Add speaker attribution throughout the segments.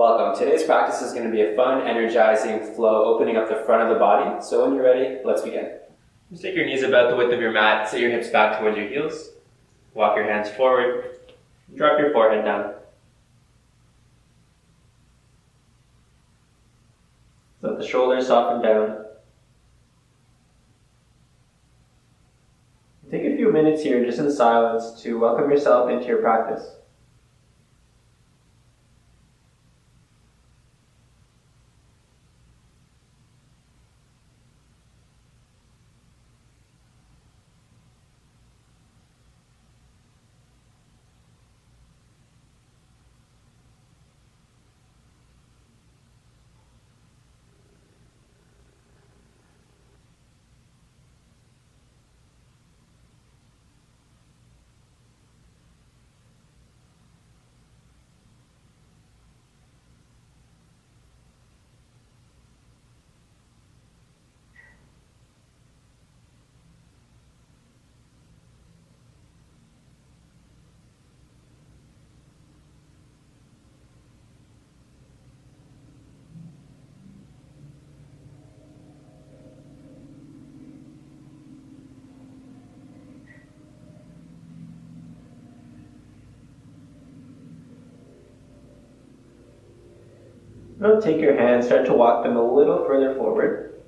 Speaker 1: Welcome. Today's practice is going to be a fun, energizing flow, opening up the front of the body. So when you're ready, let's begin. Just take your knees about the width of your mat, sit your hips back towards your heels. Walk your hands forward, drop your forehead down. Let the shoulders soften down. Take a few minutes here just in silence to welcome yourself into your practice. Now take your hands, start to walk them a little further forward.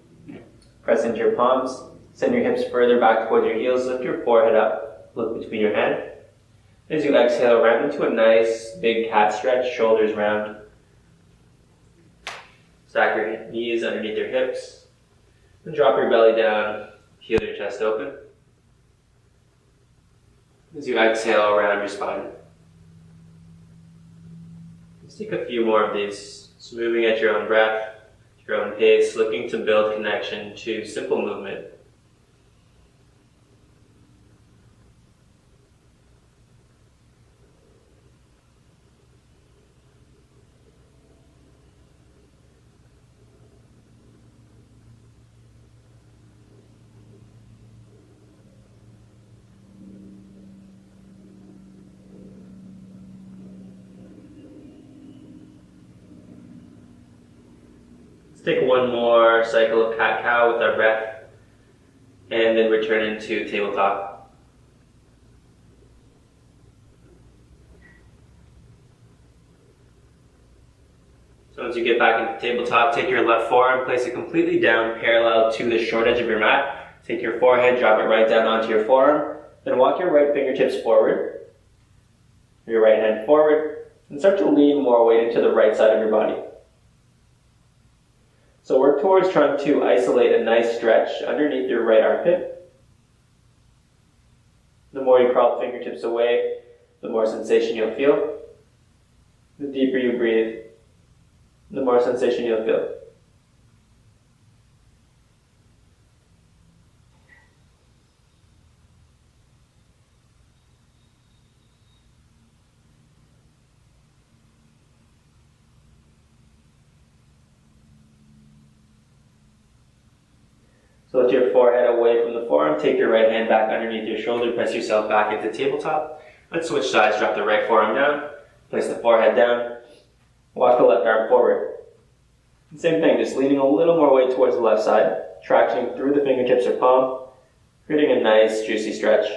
Speaker 1: Press into your palms, send your hips further back towards your heels, lift your forehead up, look between your hands. As you exhale, round into a nice big cat stretch, shoulders round. Stack your knees underneath your hips, and drop your belly down, heel your chest open. As you exhale, round your spine. Let's take a few more of these. Just moving at your own breath, your own pace, looking to build connection to simple movement. Let's take one more cycle of cat-cow with our breath, and then return into tabletop. So once you get back into tabletop, take your left forearm, place it completely down, parallel to the short edge of your mat. Take your forehead, drop it right down onto your forearm, then walk your right fingertips forward, your right hand forward, and start to lean more weight into the right side of your body. So work towards trying to isolate a nice stretch underneath your right armpit. The more you crawl the fingertips away, the more sensation you'll feel. The deeper you breathe, the more sensation you'll feel. So lift your forehead away from the forearm, take your right hand back underneath your shoulder, press yourself back into tabletop. Let's switch sides, drop the right forearm down, place the forehead down, walk the left arm forward. Same thing, just leaning a little more weight towards the left side, tractioning through the fingertips or palm, creating a nice juicy stretch.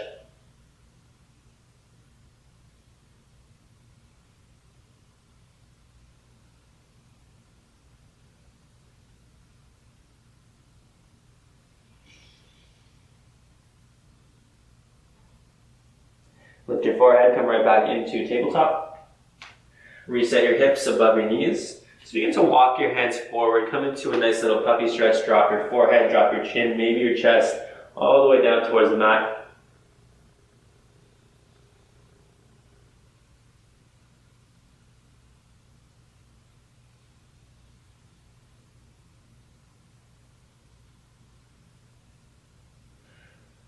Speaker 1: Lift your forehead, come right back into tabletop. Reset your hips above your knees. Just begin to walk your hands forward, come into a nice little puppy stretch, drop your forehead, drop your chin, maybe your chest, all the way down towards the mat.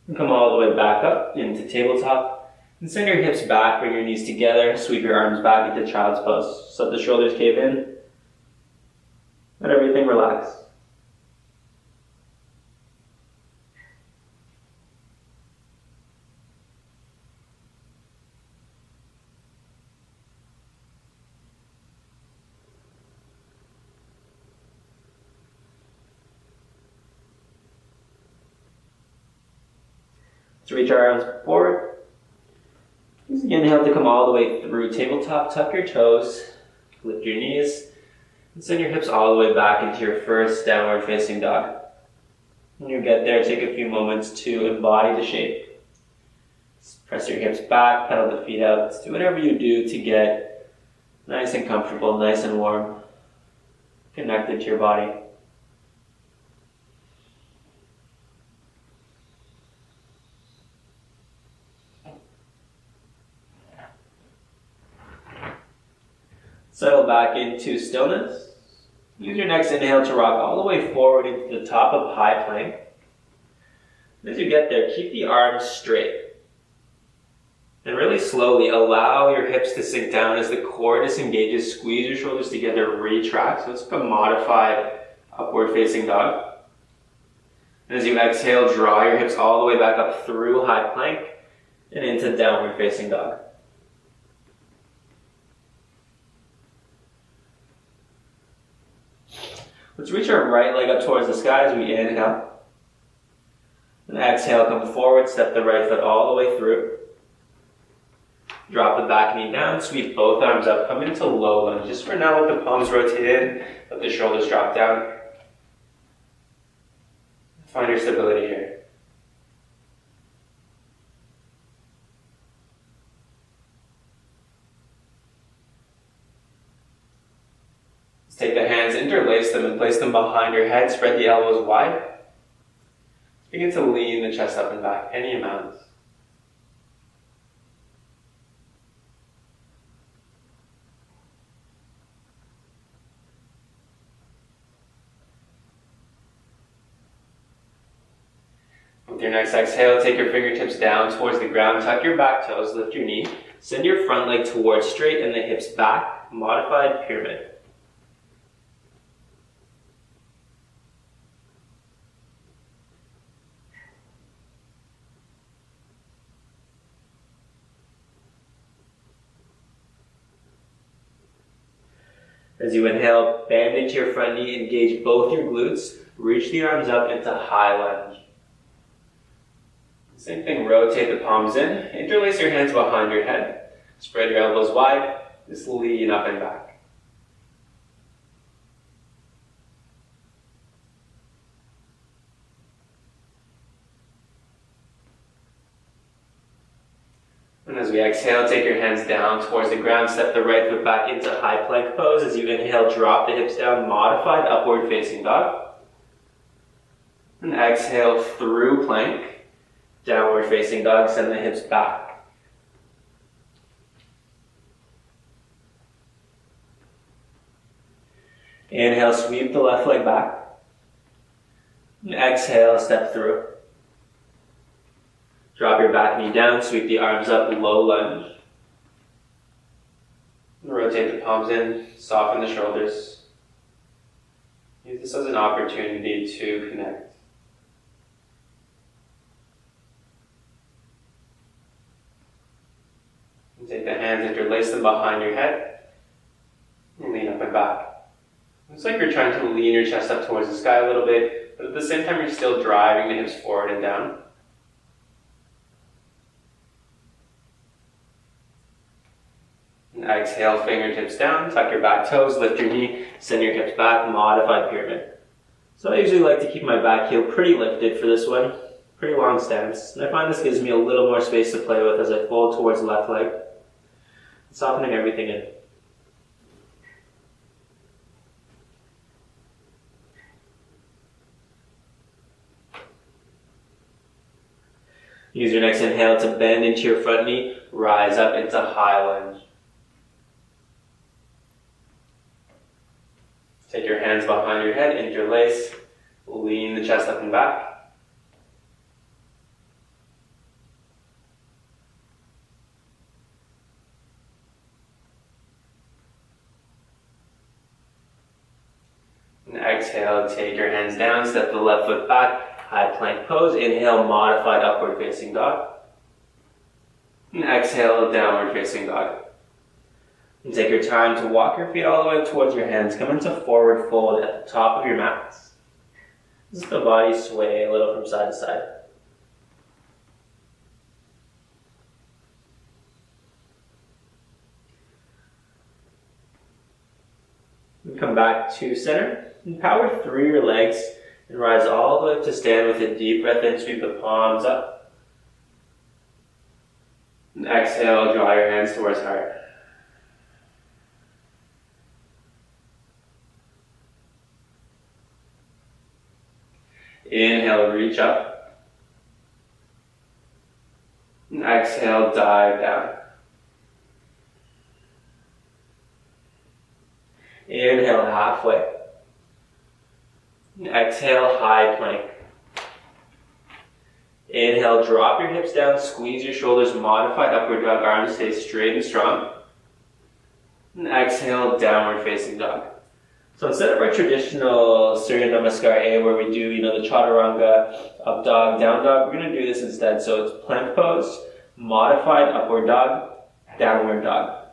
Speaker 1: And come all the way back up into tabletop. And send your hips back, bring your knees together, sweep your arms back into child's pose. So let the shoulders cave in. Let everything relax. Let's reach our arms forward. Use the inhale to come all the way through tabletop. Tuck your toes, lift your knees, and send your hips all the way back into your first downward facing dog. When you get there, take a few moments to embody the shape. Press your hips back, pedal the feet out. Do whatever you do to get nice and comfortable, nice and warm, connected to your body. Settle back into stillness. Use your next inhale to rock all the way forward into the top of high plank. As you get there, keep the arms straight. And really slowly allow your hips to sink down as the core disengages. Squeeze your shoulders together, retract. So it's like a modified upward facing dog. And as you exhale, draw your hips all the way back up through high plank and into downward facing dog. Let's reach our right leg up towards the sky as we inhale. And exhale, come forward, step the right foot all the way through. Drop the back knee down, sweep both arms up, come into low lunge. Just for now, let the palms rotate in, let the shoulders drop down. Find your stability here. Take the hands, interlace them, and place them behind your head. Spread the elbows wide. Begin to lean the chest up and back, any amount. With your next exhale, take your fingertips down towards the ground. Tuck your back toes, lift your knee. Send your front leg towards straight and the hips back. Modified pyramid. As you inhale, bend into your front knee, engage both your glutes, reach the arms up into high lunge. Same thing, rotate the palms in, interlace your hands behind your head, spread your elbows wide, just lean up and back. And as we exhale, take your hands down towards the ground, step the right foot back into high plank pose. As you inhale, drop the hips down, modified upward facing dog. And exhale through plank, downward facing dog, send the hips back. Inhale, sweep the left leg back. And exhale, step through. Drop your back knee down, sweep the arms up, low lunge. Rotate the palms in, soften the shoulders. Use this as an opportunity to connect. And take the hands, interlace them behind your head, and lean up and back. Looks like you're trying to lean your chest up towards the sky a little bit, but at the same time you're still driving the hips forward and down. And exhale, fingertips down, tuck your back toes, lift your knee, send your hips back, modified pyramid. So I usually like to keep my back heel pretty lifted for this one, pretty long stance. And I find this gives me a little more space to play with as I fold towards the left leg, softening everything in. Use your next inhale to bend into your front knee, rise up into high lunge. Take your hands behind your head, interlace, lean the chest up and back. And exhale, take your hands down, step the left foot back, high plank pose. Inhale, modified upward facing dog. And exhale, downward facing dog. And take your time to walk your feet all the way towards your hands. Come into forward fold at the top of your mats. Just the body sway a little from side to side. Come back to center. And power through your legs and rise all the way up to stand with a deep breath in. Sweep the palms up. And exhale, draw your hands towards heart. Inhale, reach up. And exhale, dive down. Inhale, halfway. And exhale, high plank. Inhale, drop your hips down, squeeze your shoulders, modified upward dog, arms stay straight and strong. And exhale, downward facing dog. So instead of our traditional Surya Namaskar A where we do, the Chaturanga, up dog, down dog, we're going to do this instead. So it's plank pose, modified upward dog, downward dog.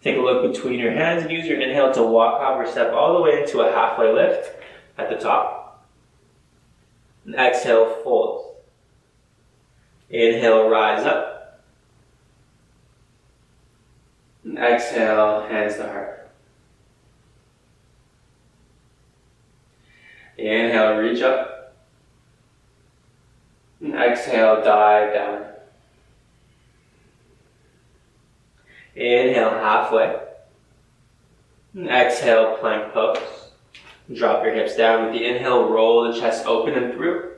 Speaker 1: Take a look between your hands and use your inhale to walk, hop, or step all the way into a halfway lift at the top. And exhale, fold. Inhale, rise up. And exhale, hands to heart. Inhale, reach up. And exhale, dive down. Inhale, halfway. And exhale, plank pose. Drop your hips down with the inhale, roll the chest open and through.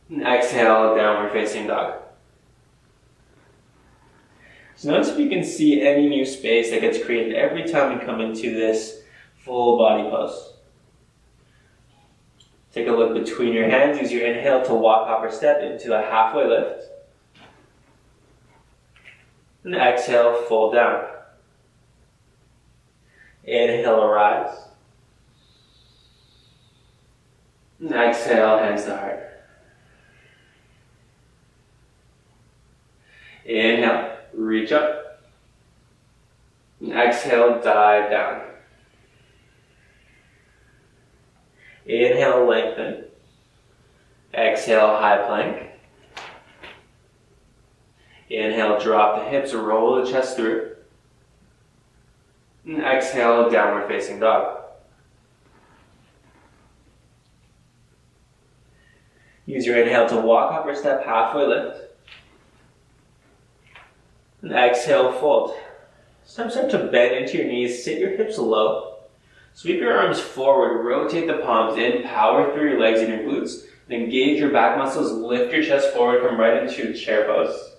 Speaker 1: And exhale, downward facing dog. So notice if you can see any new space that gets created every time we come into this full body pose. Take a look between your hands. Use your inhale to walk, hop, or step into a halfway lift. And exhale, fold down. Inhale, rise. And exhale, hands to heart. Inhale, reach up. And exhale, dive down. Inhale, lengthen. Exhale, high plank. Inhale, drop the hips, roll the chest through. And exhale, downward facing dog. Use your inhale to walk up or step, halfway lift. And exhale, fold. Start to bend into your knees, sit your hips low. Sweep your arms forward, rotate the palms in, power through your legs and your glutes. Then engage your back muscles, lift your chest forward, come right into chair pose.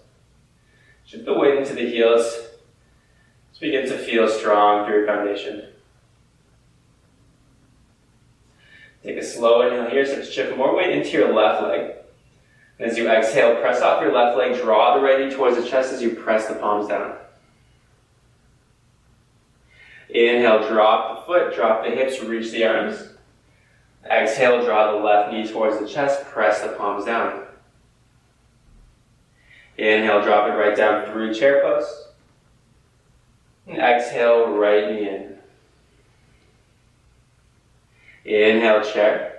Speaker 1: Shift the weight into the heels. Just begin to feel strong through your foundation. Take a slow inhale here, start to shift more weight into your left leg. As you exhale, press off your left leg, draw the right knee towards the chest as you press the palms down. Inhale, drop the foot, drop the hips, reach the arms. Exhale, draw the left knee towards the chest, press the palms down. Inhale, drop it right down through chair pose. And exhale, right knee in. Inhale, chair.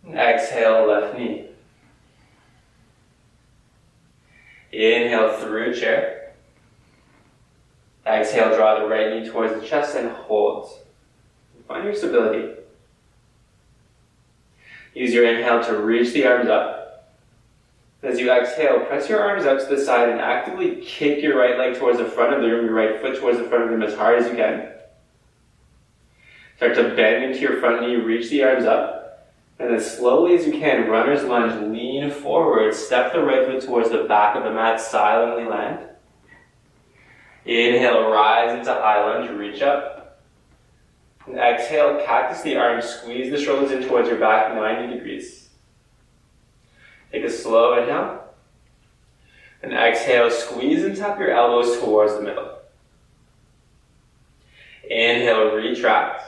Speaker 1: And exhale, left knee. Inhale, through chair. Exhale, draw the right knee towards the chest and hold. Find your stability. Use your inhale to reach the arms up. As you exhale, press your arms out to the side and actively kick your right leg towards the front of the room, your right foot towards the front of the room as hard as you can. Start to bend into your front knee, reach the arms up. And then slowly as you can, runner's lunge, lean forward, step the right foot towards the back of the mat, silently land. Inhale, rise into high lunge, reach up. And exhale, cactus the arms, squeeze the shoulders in towards your back, 90 degrees. Take a slow inhale. And exhale, squeeze and tap your elbows towards the middle. Inhale, retract.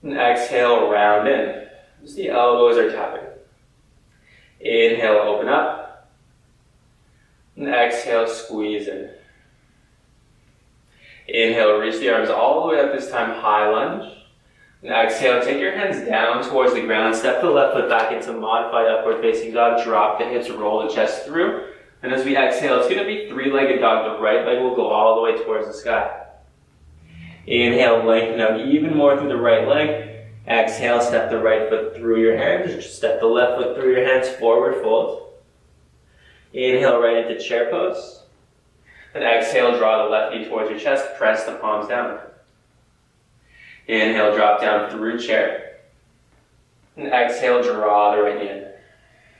Speaker 1: And exhale, round in. Just the elbows are tapping. Inhale, open up. And exhale, squeeze in. Inhale, reach the arms all the way up, this time high lunge. And exhale, take your hands down towards the ground. Step the left foot back into modified upward facing dog. Drop the hips, roll the chest through. And as we exhale, it's going to be three-legged dog. The right leg will go all the way towards the sky. Inhale, lengthen out even more through the right leg. Exhale, step the right foot through your hands. Step the left foot through your hands, forward fold. Inhale right into chair pose. And exhale, draw the left knee towards your chest, press the palms down. Inhale, drop down through chair. And exhale, draw the right knee in.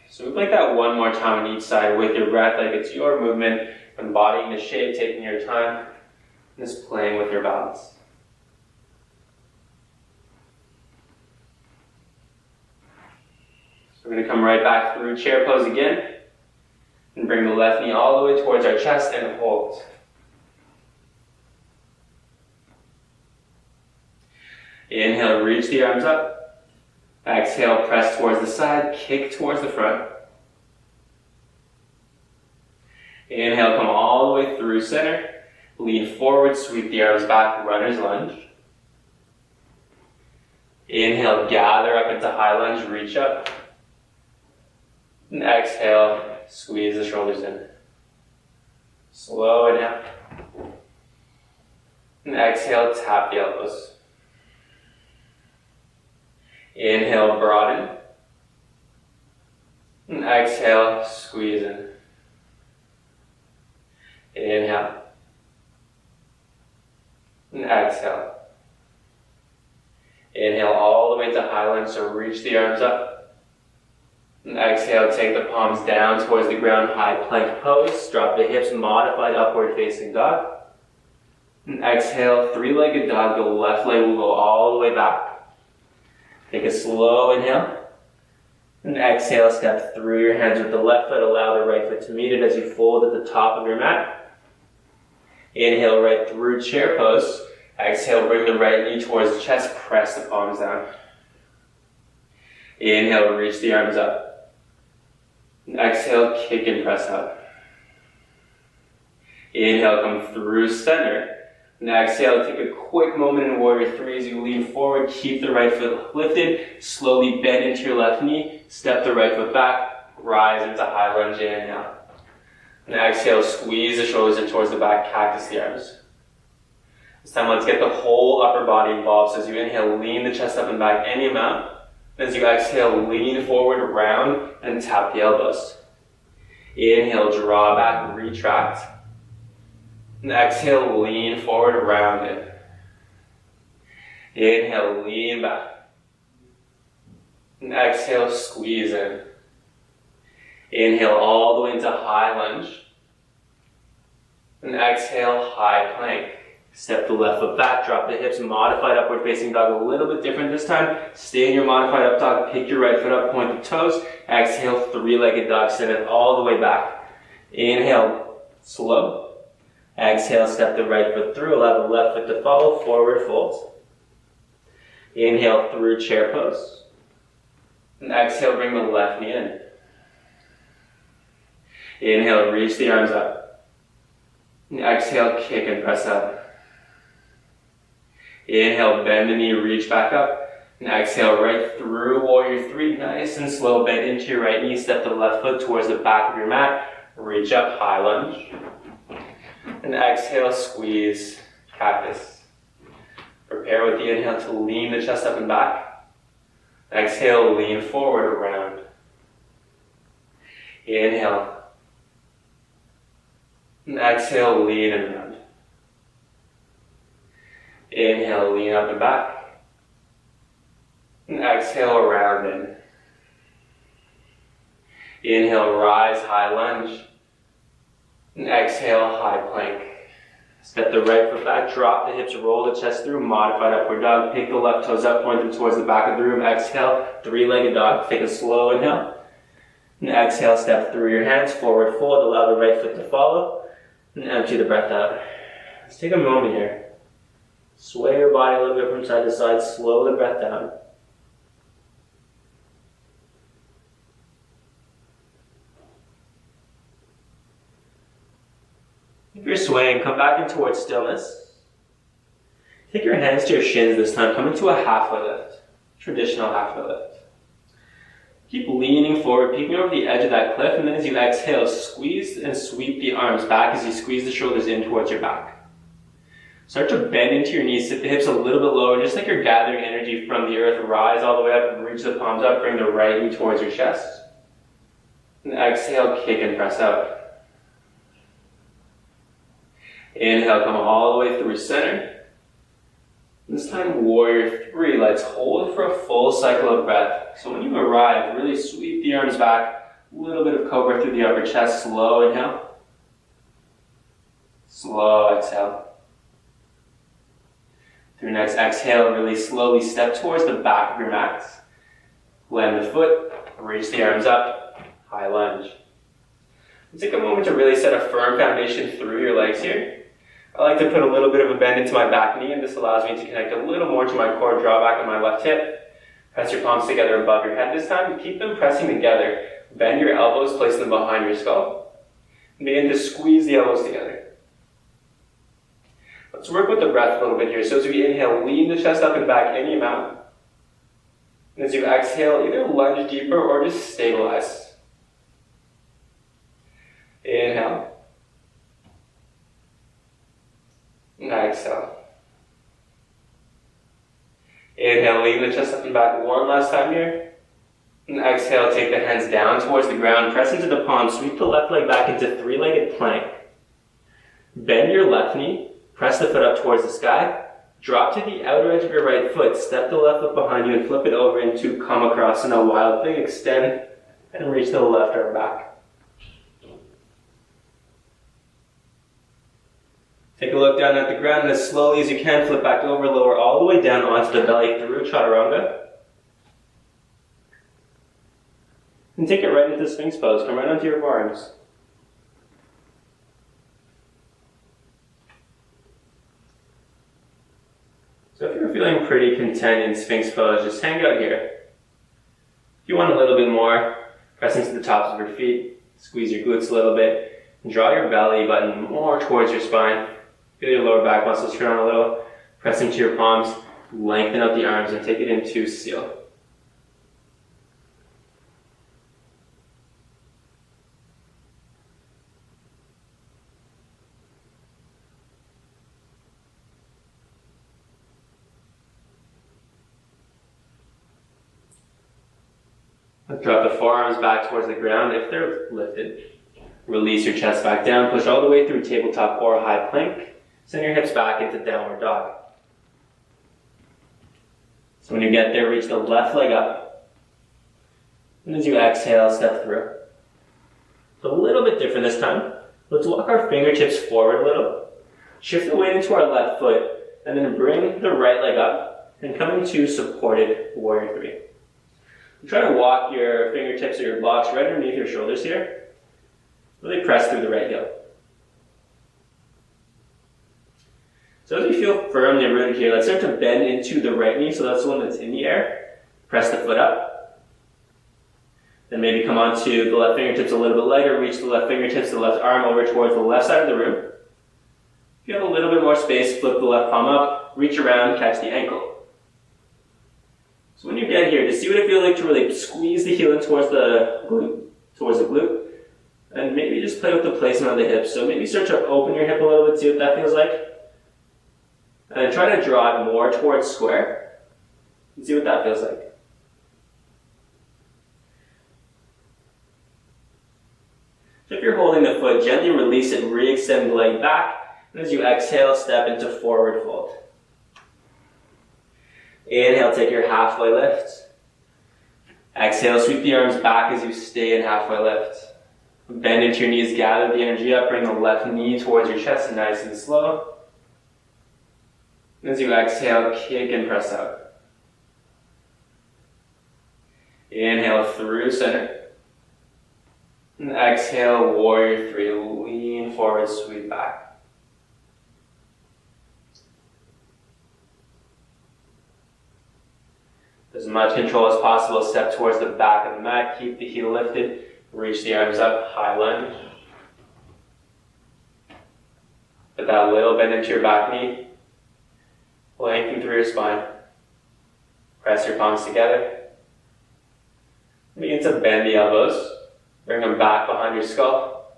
Speaker 1: So we'd like that one more time on each side with your breath, like it's your movement, embodying the shape, taking your time, just playing with your balance. So we're going to come right back through chair pose again, and bring the left knee all the way towards our chest and hold. Inhale, reach the arms up. Exhale, press towards the side, kick towards the front. Inhale, come all the way through center. Lean forward, sweep the arms back, runner's lunge. Inhale, gather up into high lunge, reach up. And exhale, squeeze the shoulders in. Slow inhale. And exhale, tap the elbows. Inhale, broaden. And exhale, squeeze in. Inhale. And exhale. Inhale all the way to high lunge, so reach the arms up. And exhale, take the palms down towards the ground, high plank pose. Drop the hips, modified upward facing dog. And exhale, three-legged dog. The left leg will go all the way back. Take a slow inhale. And exhale, step through your hands with the left foot. Allow the right foot to meet it as you fold at the top of your mat. Inhale right through chair pose. Exhale, bring the right knee towards the chest. Press the palms down. Inhale, reach the arms up. And exhale, kick and press up. Inhale, come through center. And exhale, take a quick moment in Warrior 3 as you lean forward. Keep the right foot lifted. Slowly bend into your left knee. Step the right foot back. Rise into high lunge. Inhale. And exhale, squeeze the shoulders in towards the back. Cactus the arms. This time, let's get the whole upper body involved. So as you inhale, lean the chest up and back any amount. As you exhale, lean forward, round, and tap the elbows. Inhale, draw back, retract. And exhale, lean forward, round in. Inhale, lean back. And exhale, squeeze in. Inhale all the way into high lunge. And exhale, high plank. Step the left foot back, drop the hips, modified upward facing dog, a little bit different this time. Stay in your modified up dog, pick your right foot up, point the toes. Exhale, three-legged dog, send it all the way back. Inhale, slow. Exhale, step the right foot through, allow the left foot to follow, forward fold. Inhale through chair pose. And exhale, bring the left knee in. Inhale, reach the arms up. And exhale, kick and press up. Inhale, bend the knee, reach back up. And exhale, right through Warrior 3. Nice and slow, bend into your right knee. Step the left foot towards the back of your mat. Reach up, high lunge. And exhale, squeeze, cactus. Prepare with the inhale to lean the chest up and back. Exhale, lean forward, around. Inhale. And exhale, lean and round. Inhale, lean up and back. And exhale, round in. Inhale, rise, high lunge. And exhale, high plank. Step the right foot back, drop the hips, roll the chest through, modified upward dog. Pick the left toes up, point them towards the back of the room. Exhale, three-legged dog. Take a slow inhale. And exhale, step through your hands, forward fold. Allow the right foot to follow. And empty the breath out. Let's take a moment here. Sway your body a little bit from side to side. Slow the breath down. If you're swaying, come back in towards stillness. Take your hands to your shins this time. Come into a halfway lift. Traditional halfway lift. Keep leaning forward, peeking over the edge of that cliff, and then as you exhale, squeeze and sweep the arms back as you squeeze the shoulders in towards your back. Start to bend into your knees, sit the hips a little bit lower, just like you're gathering energy from the earth. Rise all the way up, reach the palms up, bring the right knee towards your chest. And exhale, kick and press out. Inhale, come all the way through center. This time, warrior 3. Let's hold for a full cycle of breath. So when you arrive, really sweep the arms back. A little bit of cobra through the upper chest. Slow inhale. Slow exhale. Through next exhale, really slowly step towards the back of your mat. Land the foot, reach the arms up, high lunge. Take a moment to really set a firm foundation through your legs here. I like to put a little bit of a bend into my back knee, and this allows me to connect a little more to my core, draw back on my left hip. Press your palms together above your head this time. Keep them pressing together. Bend your elbows, place them behind your skull. And begin to squeeze the elbows together. Let's work with the breath a little bit here. So as we inhale, lean the chest up and back any amount. And as you exhale, either lunge deeper or just stabilize. Inhale. And exhale. Inhale, lean the chest up and back one last time here. And exhale, take the hands down towards the ground, press into the palms, sweep the left leg back into three-legged plank. Bend your left knee, press the foot up towards the sky, drop to the outer edge of your right foot, step the left foot behind you and flip it over into come across in a wild thing, extend and reach the left arm back. Take a look down at the ground and as slowly as you can, flip back over, lower all the way down onto the belly through chaturanga. And take it right into Sphinx pose. Come right onto your forearms. So if you're feeling pretty content in Sphinx pose, just hang out here. If you want a little bit more, press into the tops of your feet, squeeze your glutes a little bit, and draw your belly button more towards your spine. Feel your lower back muscles turn on a little. Press into your palms, lengthen out the arms, and take it into seal. Drop the forearms back towards the ground if they're lifted. Release your chest back down, push all the way through tabletop or high plank. Send your hips back into downward dog. So when you get there, reach the left leg up. And as you exhale, step through. So a little bit different this time. Let's walk our fingertips forward a little. Shift the weight into our left foot, and then bring the right leg up and come into supported warrior 3. Try to walk your fingertips or your blocks right underneath your shoulders here. Really press through the right heel. So as you feel firmly rooted here, let's start to bend into the right knee, so that's the one that's in the air. Press the foot up. Then maybe come onto the left fingertips a little bit lighter, reach the left fingertips, the left arm over towards the left side of the room. If you have a little bit more space, flip the left palm up, reach around, catch the ankle. So when you get here, just see what it feels like to really squeeze the heel in towards the glute, and maybe just play with the placement of the hips. So maybe start to open your hip a little bit, see what that feels like. And then try to draw it more towards square, and see what that feels like. So if you're holding the foot, gently release it, re-extend the leg back, and as you exhale, step into forward fold. Inhale, take your halfway lift. Exhale, sweep the arms back as you stay in halfway lift. Bend into your knees, gather the energy up, bring the left knee towards your chest, nice and slow. As you exhale, kick and press out. Inhale through center. And exhale, warrior 3, lean forward, sweep back. As much control as possible, step towards the back of the mat, keep the heel lifted, reach the arms up, high lunge. Put that little bend into your back knee, lengthen through your spine. Press your palms together. Begin to bend the elbows. Bring them back behind your skull.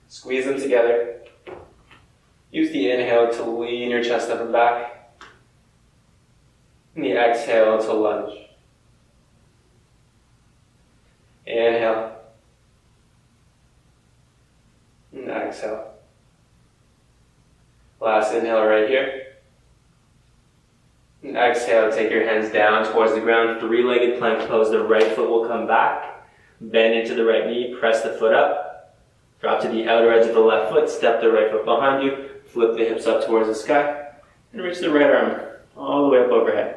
Speaker 1: Squeeze them together. Use the inhale to lean your chest up and back. And the exhale to lunge. Inhale. And exhale. Last inhale right here. And exhale, take your hands down towards the ground. Three-legged plank pose. The right foot will come back. Bend into the right knee. Press the foot up. Drop to the outer edge of the left foot. Step the right foot behind you. Flip the hips up towards the sky. And reach the right arm all the way up overhead.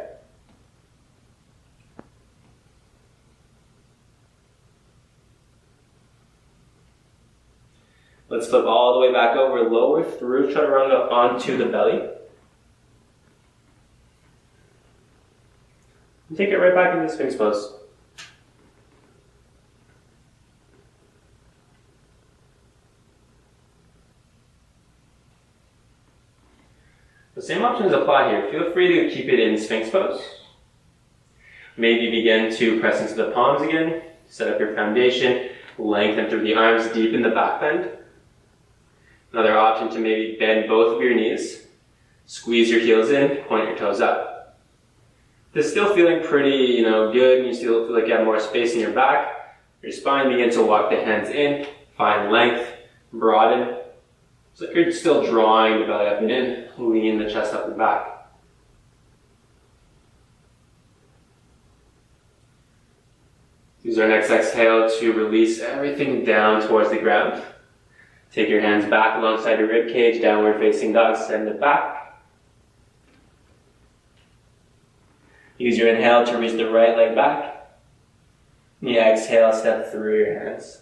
Speaker 1: Let's flip all the way back over. Lower through chaturanga onto the belly. And take it right back into Sphinx pose. The same options apply here. Feel free to keep it in Sphinx pose. Maybe begin to press into the palms again. Set up your foundation. Lengthen through the arms, deepen the back bend. Another option to maybe bend both of your knees. Squeeze your heels in, point your toes up. If it's still feeling pretty, good, and you still feel like you have more space in your back, your spine, begin to walk the hands in, find length, broaden. So if you're still drawing the belly up and in, lean the chest up and back. Use our next exhale to release everything down towards the ground. Take your hands back alongside your rib cage, downward facing dog, send it back. Use your inhale to reach the right leg back. And the exhale, step through your hands.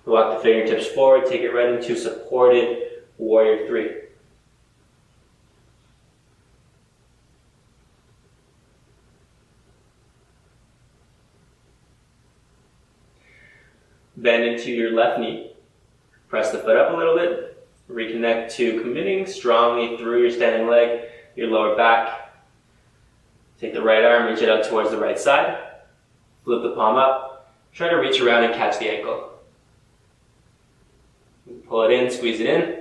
Speaker 1: Walk the fingertips forward, take it right into supported warrior 3. Bend into your left knee. Press the foot up a little bit. Reconnect to committing strongly through your standing leg, your lower back. Take the right arm, reach it out towards the right side. Flip the palm up. Try to reach around and catch the ankle. Pull it in, squeeze it in.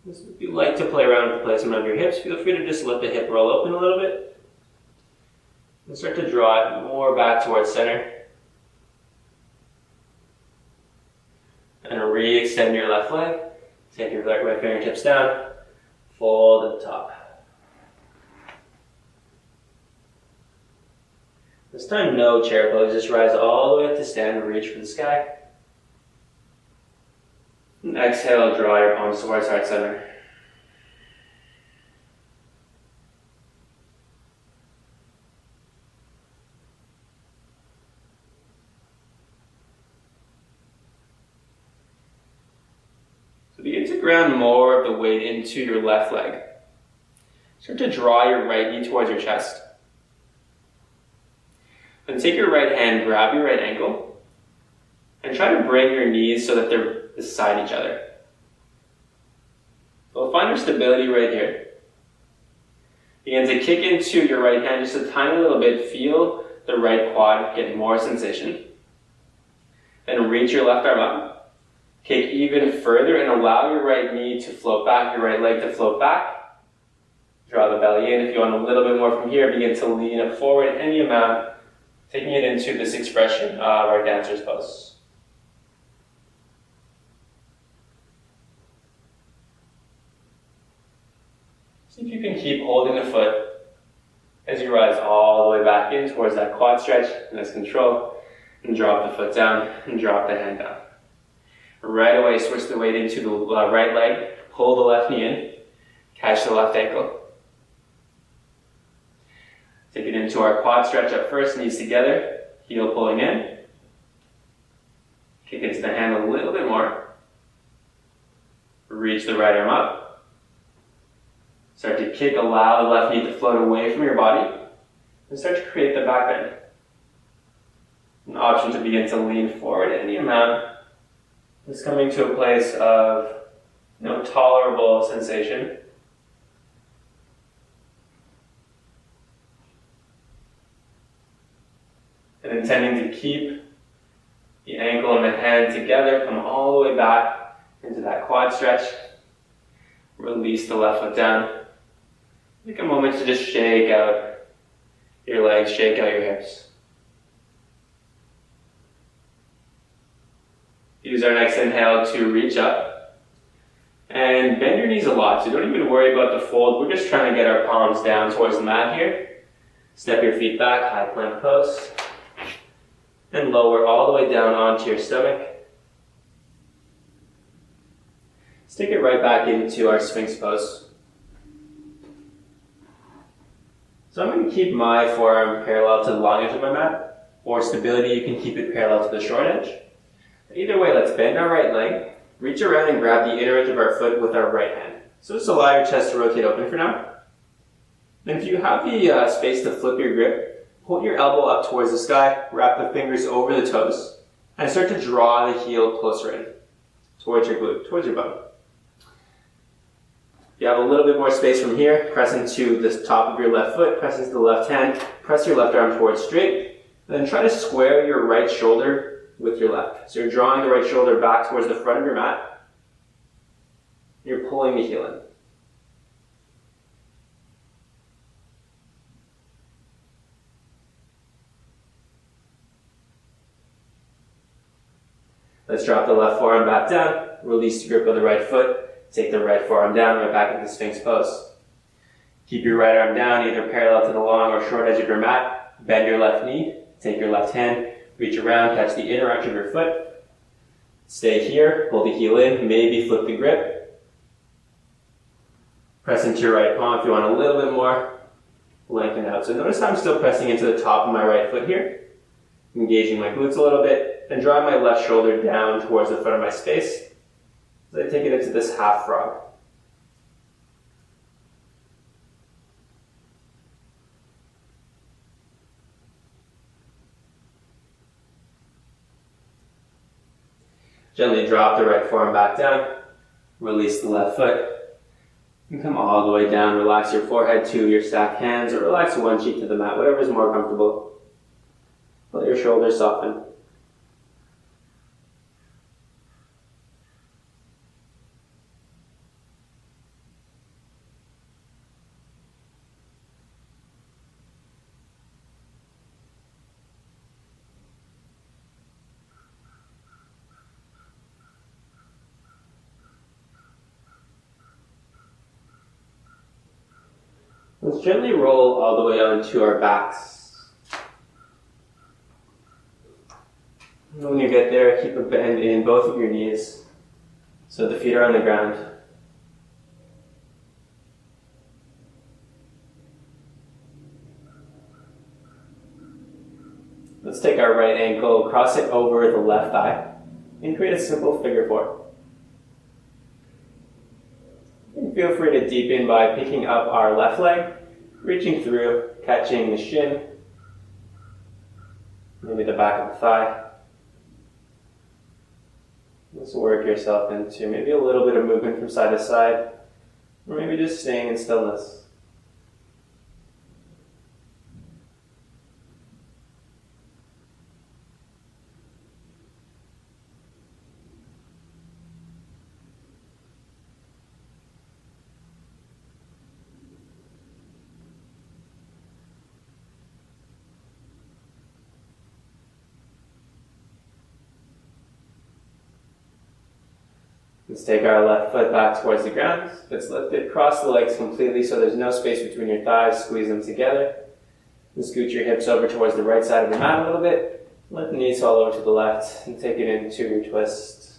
Speaker 1: If you like to play around with the placement of your hips, feel free to just let the hip roll open a little bit. And start to draw it more back towards center. And re-extend your left leg. Take your right fingertips down. Fold at the top. This time, no chair pose. Just rise all the way up to stand and reach for the sky. And exhale, draw your palms towards heart center. So begin to ground more of the weight into your left leg. Start to draw your right knee towards your chest. Then take your right hand, grab your right ankle, and try to bring your knees so that they're beside each other. So find your stability right here. Begin to kick into your right hand just a tiny little bit. Feel the right quad get more sensation. Then reach your left arm up. Kick even further and allow your right knee to float back, your right leg to float back. Draw the belly in. If you want a little bit more from here, begin to lean it forward any amount, taking it into this expression of our dancer's pose. See if you can keep holding the foot as you rise all the way back in towards that quad stretch. Let's control and drop the foot down and drop the hand down. Right away, switch the weight into the right leg, pull the left knee in, catch the left ankle. Take it into our quad stretch up first, knees together, heel pulling in. Kick into the hand a little bit more. Reach the right arm up. Start to kick, allow the left knee to float away from your body. And start to create the back bend. An option to begin to lean forward any amount. Just coming to a place of tolerable sensation. intending to keep the ankle and the hand together. Come all the way back into that quad stretch. Release the left foot down. Take a moment to just shake out your legs, shake out your hips. Use our next inhale to reach up. And bend your knees a lot, so don't even worry about the fold. We're just trying to get our palms down towards the mat here. Step your feet back, high plank pose. And lower all the way down onto your stomach. Let's take it right back into our Sphinx pose. So I'm going to keep my forearm parallel to the long edge of my mat. For stability, you can keep it parallel to the short edge. Either way, let's bend our right leg, reach around and grab the inner edge of our foot with our right hand. So just allow your chest to rotate open for now. And if you have the space to flip your grip, hold your elbow up towards the sky, wrap the fingers over the toes, and start to draw the heel closer in, towards your glute, towards your bum. You have a little bit more space from here, press into the top of your left foot, press into the left hand, press your left arm towards straight, then try to square your right shoulder with your left. So you're drawing the right shoulder back towards the front of your mat. You're pulling the heel in. Let's drop the left forearm back down, release the grip of the right foot, take the right forearm down, right back into Sphinx pose. Keep your right arm down, either parallel to the long or short edge of your mat. Bend your left knee, take your left hand, reach around, catch the inner arch of your foot. Stay here, pull the heel in, maybe flip the grip. Press into your right palm if you want a little bit more. Lengthen out. So notice how I'm still pressing into the top of my right foot here. Engaging my glutes a little bit, and draw my left shoulder down towards the front of my space as I take it into this half frog. Gently drop the right forearm back down, release the left foot, and come all the way down. Relax your forehead to your stacked hands, or relax one cheek to the mat, whatever is more comfortable. Let your shoulders soften. Let's gently roll all the way onto our backs. When you get there, keep a bend in both of your knees so the feet are on the ground. Let's take our right ankle, cross it over the left thigh, and create a simple figure four. And feel free to deepen by picking up our left leg, reaching through, catching the shin, maybe the back of the thigh. Let's work yourself into maybe a little bit of movement from side to side, or maybe just staying in stillness. Let's take our left foot back towards the ground. It's lifted. Cross the legs completely so there's no space between your thighs. Squeeze them together. And scoot your hips over towards the right side of the mat a little bit. Let the knees fall over to the left and take it into your twist.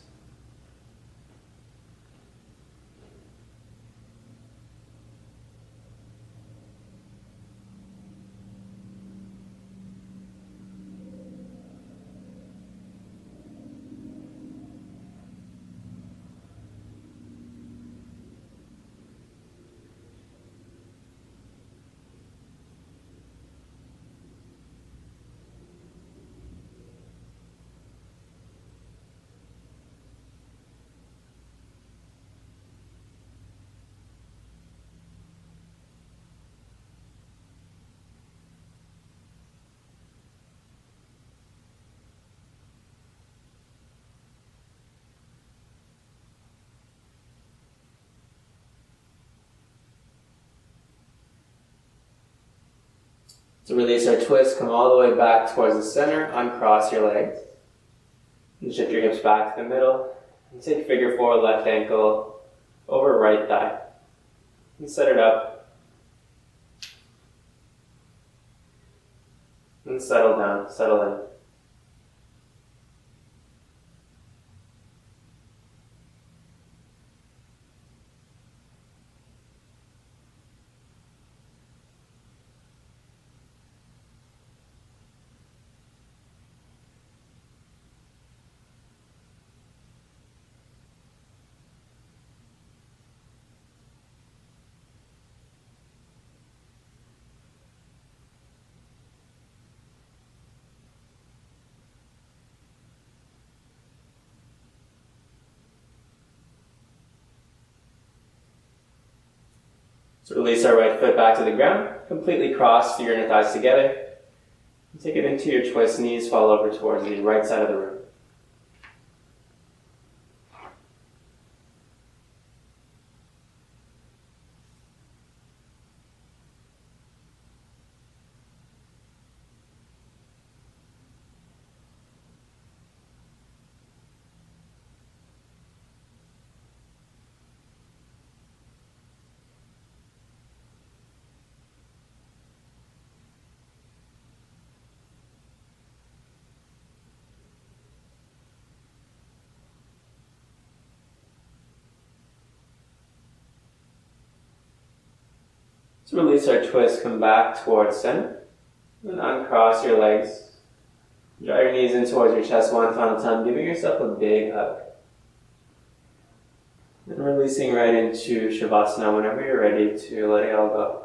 Speaker 1: So release our twist, come all the way back towards the center, uncross your legs. And shift your hips back to the middle. And take figure four, left ankle over right thigh. And set it up. And settle down, settle in. So release our right foot back to the ground, completely cross your inner thighs together. And take it into your twist, knees fall over towards the right side of the room. So release our twist, come back towards center, and uncross your legs. Draw your knees in towards your chest one final time, giving yourself a big hug. And releasing right into Shavasana whenever you're ready to let it all go.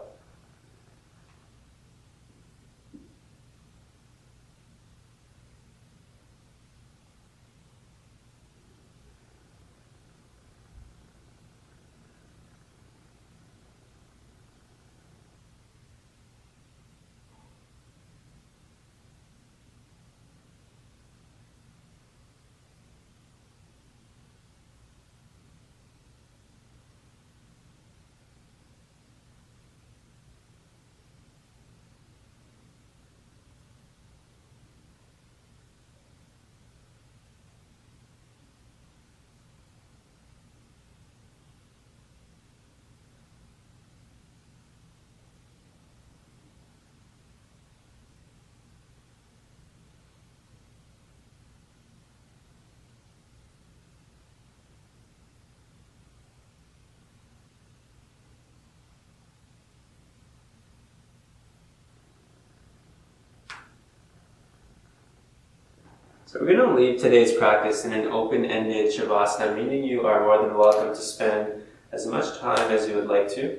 Speaker 1: So we're going to leave today's practice in an open-ended Shavasana, meaning you are more than welcome to spend as much time as you would like to,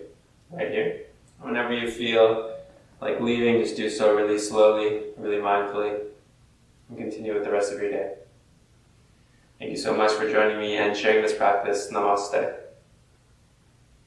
Speaker 1: right here. Whenever you feel like leaving, just do so really slowly, really mindfully, and continue with the rest of your day. Thank you so much for joining me and sharing this practice. Namaste.